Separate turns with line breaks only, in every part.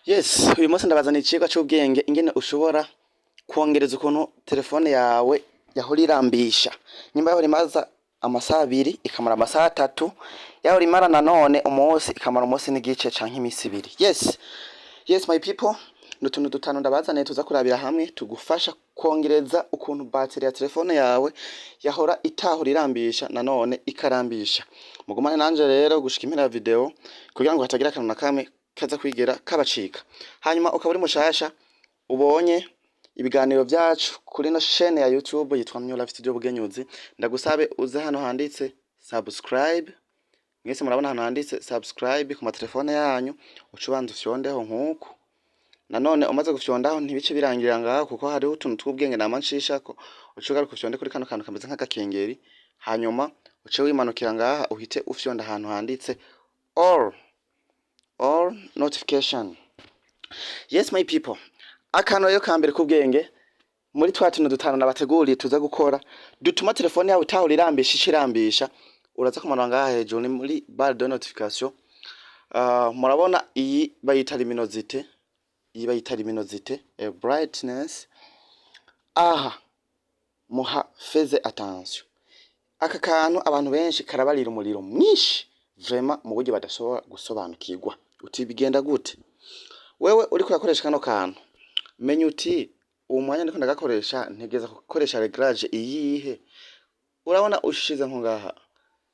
Yes, uyu munsi ndabazaniye icigwa c'ubwenge ingene ushobora kwongereza ukuntu telefone yawe yahora irambisha. Nyimba yahora imaza amasaha 2 ikamara amasaha 3, yahora imara nanone umunsi ikamara umunsi n'igice canke imisi 2. Yes my people, n'utuntu dutanu ndabazaniye tuza kurabira hamwe tugufasha kwongereza ukuntu batterie ya telefone yawe yahora itahora irambisha nanone ikarambisha. Mugumane nanje rero gushika impera ya video kugira ngo hatagira akantu na kamwe kaza kwigera kabacika. Hanyuma ukaba uri mushasha ubonye ibiganiro vyacu kuri no chaîne ya YouTube yitwa Muri Studio Bugenyuzi, ndagusabe uze hano handitse subscribe. Mwese murabona hano handitse subscribe ku matelefone yanyu, ucubanza ufyondeho nkuko. Nanone umaze gufyondaho ntibice birangirira ngaho kuko hariho utuntu tw'ubwenge namanshishako, ucugaruka ufyonde kuri kano kantu kameze nk'agakengeri, hanyuma uce wimanukira ngaha uhite ufyonda ahantu handitse all notification. Yes my people, akantu rero kambere kubwenge muri twa tuntu dutanu nabateguriye tuza gukora dutuma telefone yawe itahora irambisha uraza kumanura ngaha hejuru ni muri barre de notification. Murabona iyi bayita luminosité, iyi bayita luminosité brightness. Aha muha faites attention, aka kantu abantu benshi karabarira umuriro mwinshi vraiment mu buryo badashobora gusobanukirwa. Uti bigenda gute? Wewe uri kurakoresha kano kantu menya uti uwo mwanya ndiko ndagakoresha ntegeza gukoresha reglage iyihe. Urabona ushize nko ngaha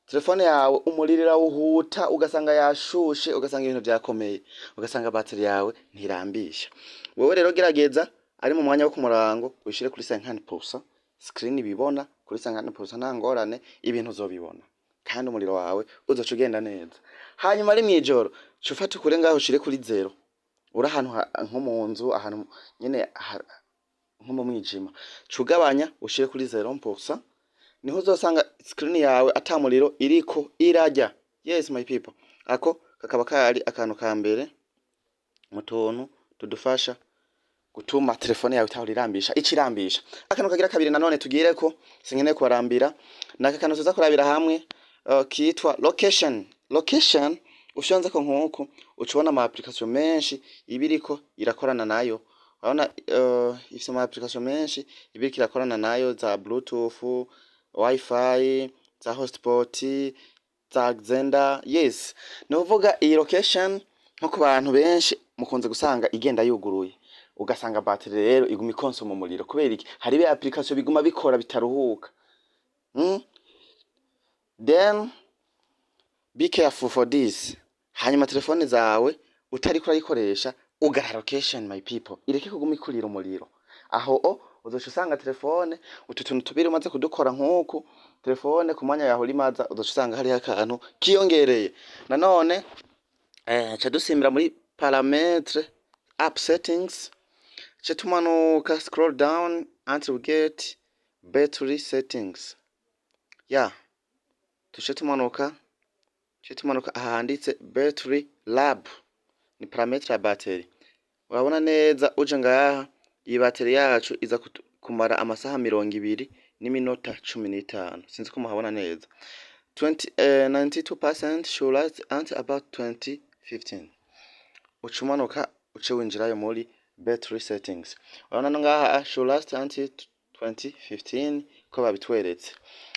telefone yawe umuririra uhuta ugasanga yashushe, ugasanga ibintu byakomeye, ugasanga batterie yawe ntirambisha. Wewe rero gerageza ari mu mwanya wo kumurango wishire kuri 50%, screen ibibona kuri 50% nta ngorane, ibintu uzobibona kandi umuriro wawe uzoca ugenda neza. Hanyuma ari mwijoro cufata kure ngaho ushire kuri 0, uri ahantu nko mu nzu, ahantu nyene nko mu mwijima, cugabanya ushire kuri 0%, niho uzosanga screen yawe atamuriro iriko irajya. Yes my people, ako kakaba kari akantu ka mbere mu tuntu tudufasha gutuma telefone yawe itahora irambisha ikirambisha. Akantu kagira kabiri nanone tugire ko sinkeneye kubarambira, naka kantu tuza kurabira hamwe kitwa location. Ushonze ko nkuko ucubona ama application menshi ibiriko irakorana nayo. Urabona ifise ama application menshi ibiriko irakorana nayo za bluetooth, wifi, za hotspot, za Xender. Yes, novuga iyi location nko ku bantu benshi mukunze gusanga igenda yuguruye, ugasanga batterie rero iguma ikonsoma umuriro kubera iki hari be application biguma bikora bitaruhuka. Then be careful for this. Hanyuma telefone zawe utari kurayikoresha ugara location my people, ireke kuguma ikurira umuriro. Aho uzoca usanga telefone utuntu tubiri umaze kudukora nkuko telefone ku mwanya yaho limaza uzoca usanga hari akantu kiyongereye. Nanone cha dusimbira muri paramètres app settings, cha tumanuka scroll down until we get battery settings. Tuce tumanuka ahanditse battery lab, ni parametre ya battery. Urabona neza uje ngaha iyi battery yacu iza kumara amasaha 20 n'iminota 15. Sinzi ko muhabona neza. 92% should last until about 2015. Ucumanuka uce winjirayo muri battery settings. Urabona ngaha should last until 2015 ko babitweretse.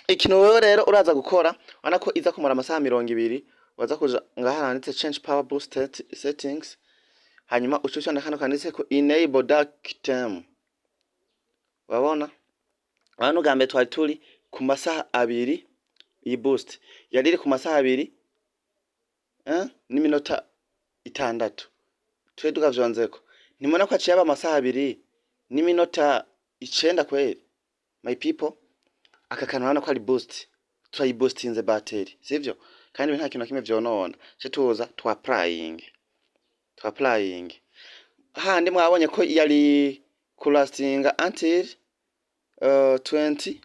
Ikintu rero uraza gukora wana ko iza kumara amasaha 20, waza kuja ngaha handitse change power boost settings, hanyuma ucushana kano kanditse ko enable dark theme. Wabona hano gambe twari turi ku masaha 2, iyi boost yari iri ku masaha 2 n'iminota 6. Twe tugavyonzeko nimona ko aciye aba amasaha 2 n'iminota 9 kweli my people. Aka kantu hano ko ari boost, try boosting the battery, sivyo? Kandi nta kintu kimwe vyonona. Ce tuza to applying handi mwabonye ko yari kulastinga until 20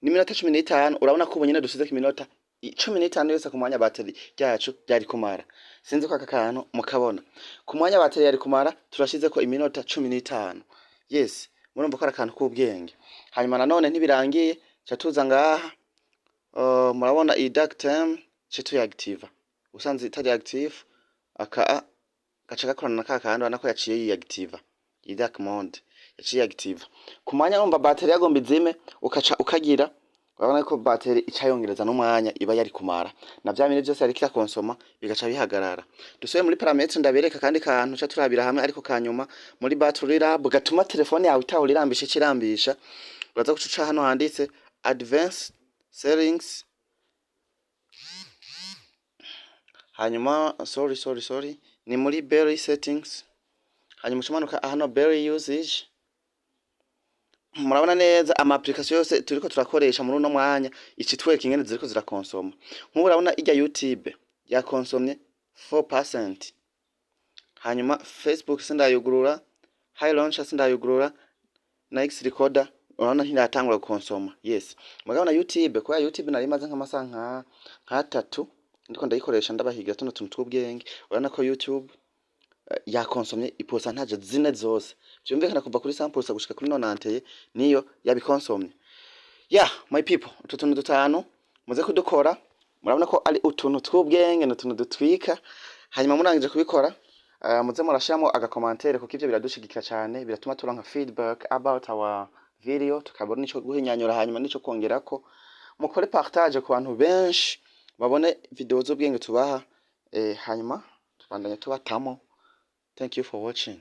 n'iminota 15. Urabona ko ubunyene dusize ku minota 15 yose ku mwanya battery ryacu byari kumara. Sinzi ko aka kantu mukabona ku mwanya battery yari kumara turashize ko iminota 15. Yes, murumva ko ari akantu k'ubwenge. Hanyuma nanone ntibirangiye cha tuza ngaha murabona iyi dark theme ce tuyaactive. Usanze itari active aka gaca gakorana na kakandi ubona ko yaciye yiactiva iyi dark mode yaciye active ku mwanya numva bateri yagomba izime ukaca ukagira urabona ko bateri ica yongereza n'umwanya iba yari kumara na bya bintu byose ariko konsoma bigaca bihagarara. Dusuye muri parametre ndabereka kandi kantu ca turabira hamwe ariko kanyuma muri battery lab gatuma telefone yawe itahura irambisha kirambisha uraza guca hano handitse advanced settings hanyuma sorry ni muri battery settings hanyuma umanuka hano battery usage murabona neza ama application yose turiko turakoresha muri uno mwanya icitwereka ingene ziriko zirakonsoma nk'ubu urabona ijya YouTube yakonsomye 4%, hanyuma Facebook sindayugurura, high launcher sindayugurura na X recorder urabona ntiratangura gukonsoma. Yes mugabana YouTube kwa YouTube nari maze nk'amasaha nka 3 ndiko ndayikoresha ndabahiga tuno tuntu tw'ubwenge urabona ko YouTube yakonsomye iposa ntaje zine zose byumvikana kuva kuri 100% gushika kuri 90 niyo yabikonsomye. My people utuntu dutanu muze kudukora murabona ko ari utuntu tw'ubwenge n'utuntu dutwika hanyuma murangije kubikora muze murashiramo agakomantere kuko ivyo biradushigikira cyane biratuma turonka feedback about our video tukabona nico guhinyanyura hanyuma nico kongerako mukore partage ku bantu benshi babone video z'ubwenge tubaha hanyuma tubandanye tubatamo. Thank you for watching.